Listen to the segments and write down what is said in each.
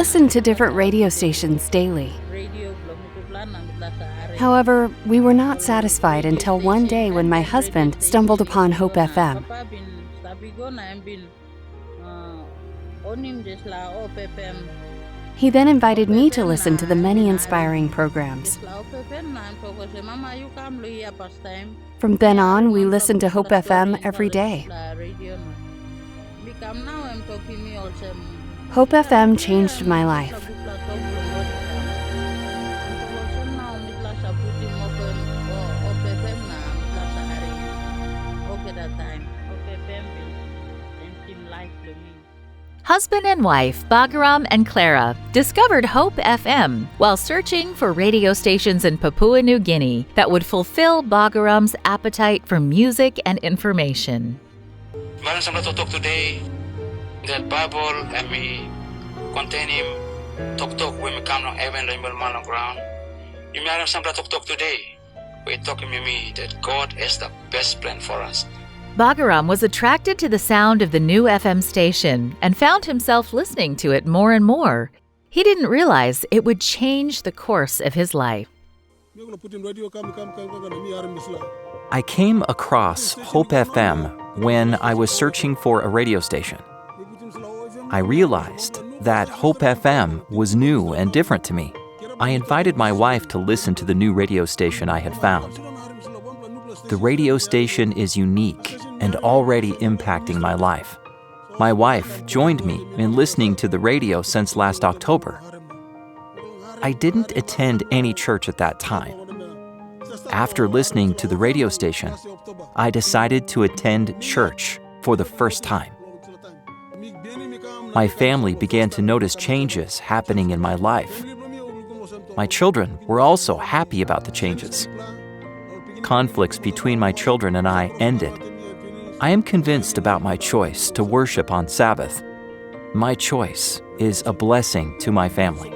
listened to different radio stations daily. However, we were not satisfied until one day when my husband stumbled upon Hope FM. He then invited me to listen to the many inspiring programs. From then on, we listened to Hope FM every day. Hope FM changed my life. Husband and wife Bagaram and Clara discovered Hope FM while searching for radio stations in Papua New Guinea that would fulfill Bagaram's appetite for music and information. Meron sa matutok today that Bible and me containing tok when we come on heaven and man on ground. You meron sa matutok today. We're talking to me that God has the best plan for us. Bagaram was attracted to the sound of the new FM station and found himself listening to it more and more. He didn't realize it would change the course of his life. I came across Hope FM when I was searching for a radio station. I realized that Hope FM was new and different to me. I invited my wife to listen to the new radio station I had found. The radio station is unique and already impacting my life. My wife joined me in listening to the radio since last October. I didn't attend any church at that time. After listening to the radio station, I decided to attend church for the first time. My family began to notice changes happening in my life. My children were also happy about the changes. Conflicts between my children and I ended. I am convinced about my choice to worship on Sabbath. My choice is a blessing to my family.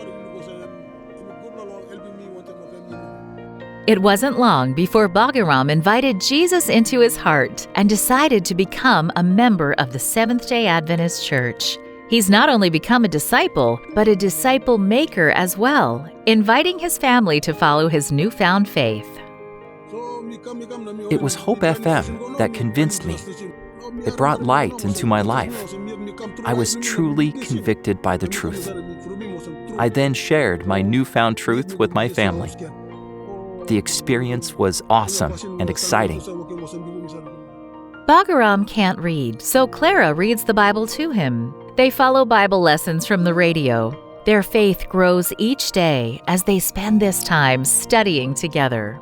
It wasn't long before Bagaram invited Jesus into his heart and decided to become a member of the Seventh-day Adventist Church. He's not only become a disciple, but a disciple maker as well, inviting his family to follow his newfound faith. It was Hope FM that convinced me. It brought light into my life. I was truly convicted by the truth. I then shared my newfound truth with my family. The experience was awesome and exciting. Bagaram can't read, so Clara reads the Bible to him. They follow Bible lessons from the radio. Their faith grows each day as they spend this time studying together.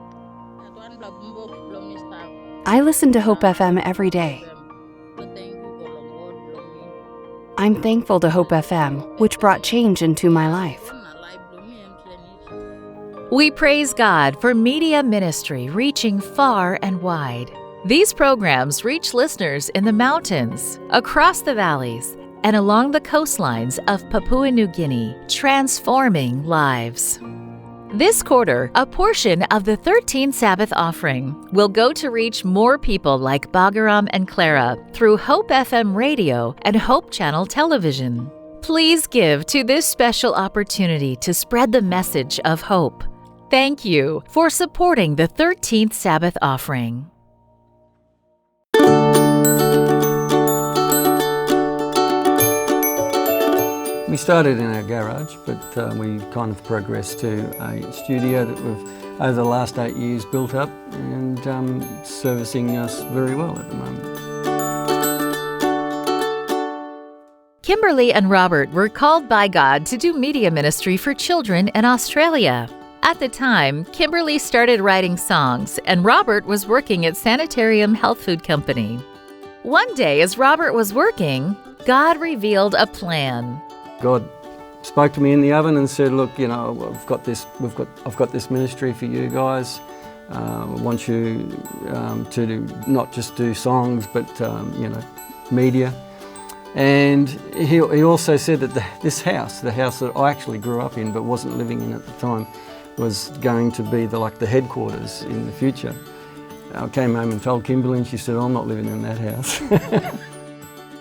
I listen to Hope FM every day. I'm thankful to Hope FM, which brought change into my life. We praise God for media ministry reaching far and wide. These programs reach listeners in the mountains, across the valleys, and along the coastlines of Papua New Guinea, transforming lives. This quarter, a portion of the 13th Sabbath offering will go to reach more people like Bagaram and Clara through Hope FM Radio and Hope Channel Television. Please give to this special opportunity to spread the message of hope. Thank you for supporting the 13th Sabbath offering. We started in our garage, but we kind of progressed to a studio that we've, over the last 8 years, built up and servicing us very well at the moment. Kimberly and Robert were called by God to do media ministry for children in Australia. At the time, Kimberly started writing songs, and Robert was working at Sanitarium Health Food Company. One day, as Robert was working, God revealed a plan. God spoke to me in the oven and said, "Look, you know, I've got this ministry for you guys. I want you to not just do songs, but media." And he also said that this house, the house that I actually grew up in but wasn't living in at the time, was going to be the headquarters in the future. I came home and told Kimberly, and she said, "I'm not living in that house."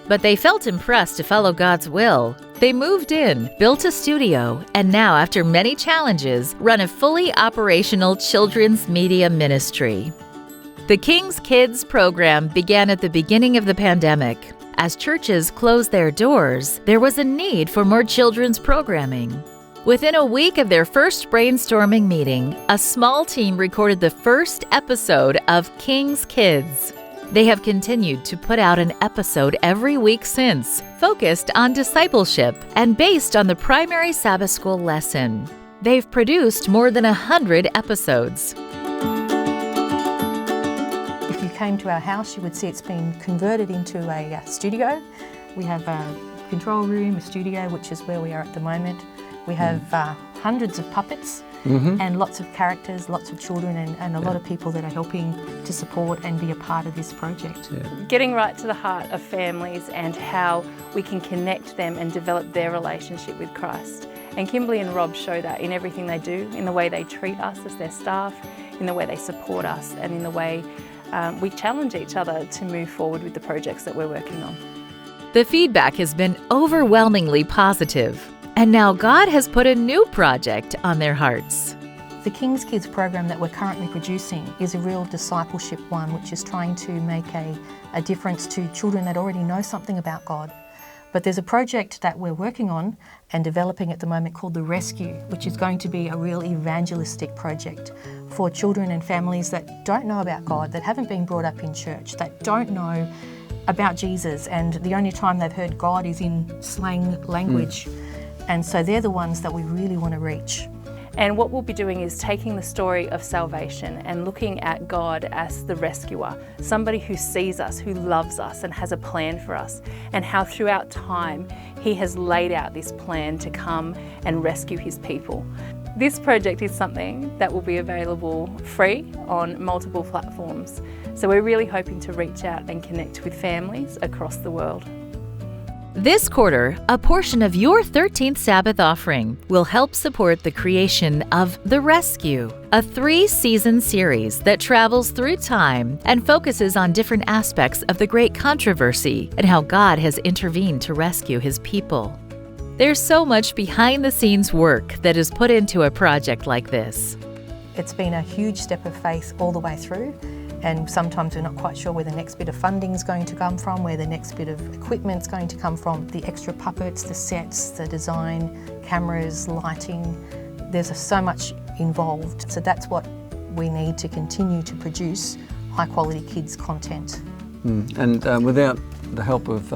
But they felt impressed to follow God's will. They moved in, built a studio, and now, after many challenges, run a fully operational children's media ministry. The King's Kids program began at the beginning of the pandemic. As churches closed their doors, there was a need for more children's programming. Within a week of their first brainstorming meeting, a small team recorded the first episode of King's Kids. They have continued to put out an episode every week since, focused on discipleship and based on the primary Sabbath school lesson. They've produced more than 100 episodes. If you came to our house, you would see it's been converted into a studio. We have a control room, a studio, which is where we are at the moment. We have hundreds of puppets and lots of characters, lots of children and a lot of people that are helping to support and be a part of this project. Getting right to the heart of families and how we can connect them and develop their relationship with Christ. And Kimberly and Rob show that in everything they do, in the way they treat us as their staff, in the way they support us, and in the way we challenge each other to move forward with the projects that we're working on. The feedback has been overwhelmingly positive. And now God has put a new project on their hearts. The King's Kids program that we're currently producing is a real discipleship one, which is trying to make a difference to children that already know something about God. But there's a project that we're working on and developing at the moment called The Rescue, which is going to be a real evangelistic project for children and families that don't know about God, that haven't been brought up in church, that don't know about Jesus, and the only time they've heard God is in slang language. And so they're the ones that we really want to reach. And what we'll be doing is taking the story of salvation and looking at God as the rescuer, somebody who sees us, who loves us and has a plan for us, and how throughout time He has laid out this plan to come and rescue His people. This project is something that will be available free on multiple platforms. So we're really hoping to reach out and connect with families across the world. This quarter, a portion of your 13th Sabbath offering will help support the creation of The Rescue, a 3-season series that travels through time and focuses on different aspects of the great controversy and how God has intervened to rescue His people. There's so much behind-the-scenes work that is put into a project like this. It's been a huge step of faith all the way through. And sometimes we're not quite sure where the next bit of funding is going to come from, where the next bit of equipment is going to come from, the extra puppets, the sets, the design, cameras, lighting. There's so much involved. So that's what we need to continue to produce high quality kids content. And without the help of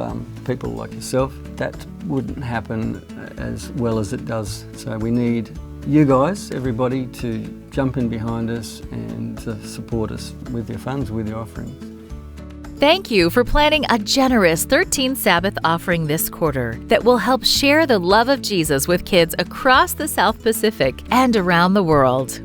people like yourself, that wouldn't happen as well as it does. So we need you guys, everybody, to jump in behind us and to support us with your funds, with your offerings. Thank you for planning a generous 13th Sabbath offering this quarter that will help share the love of Jesus with kids across the South Pacific and around the world.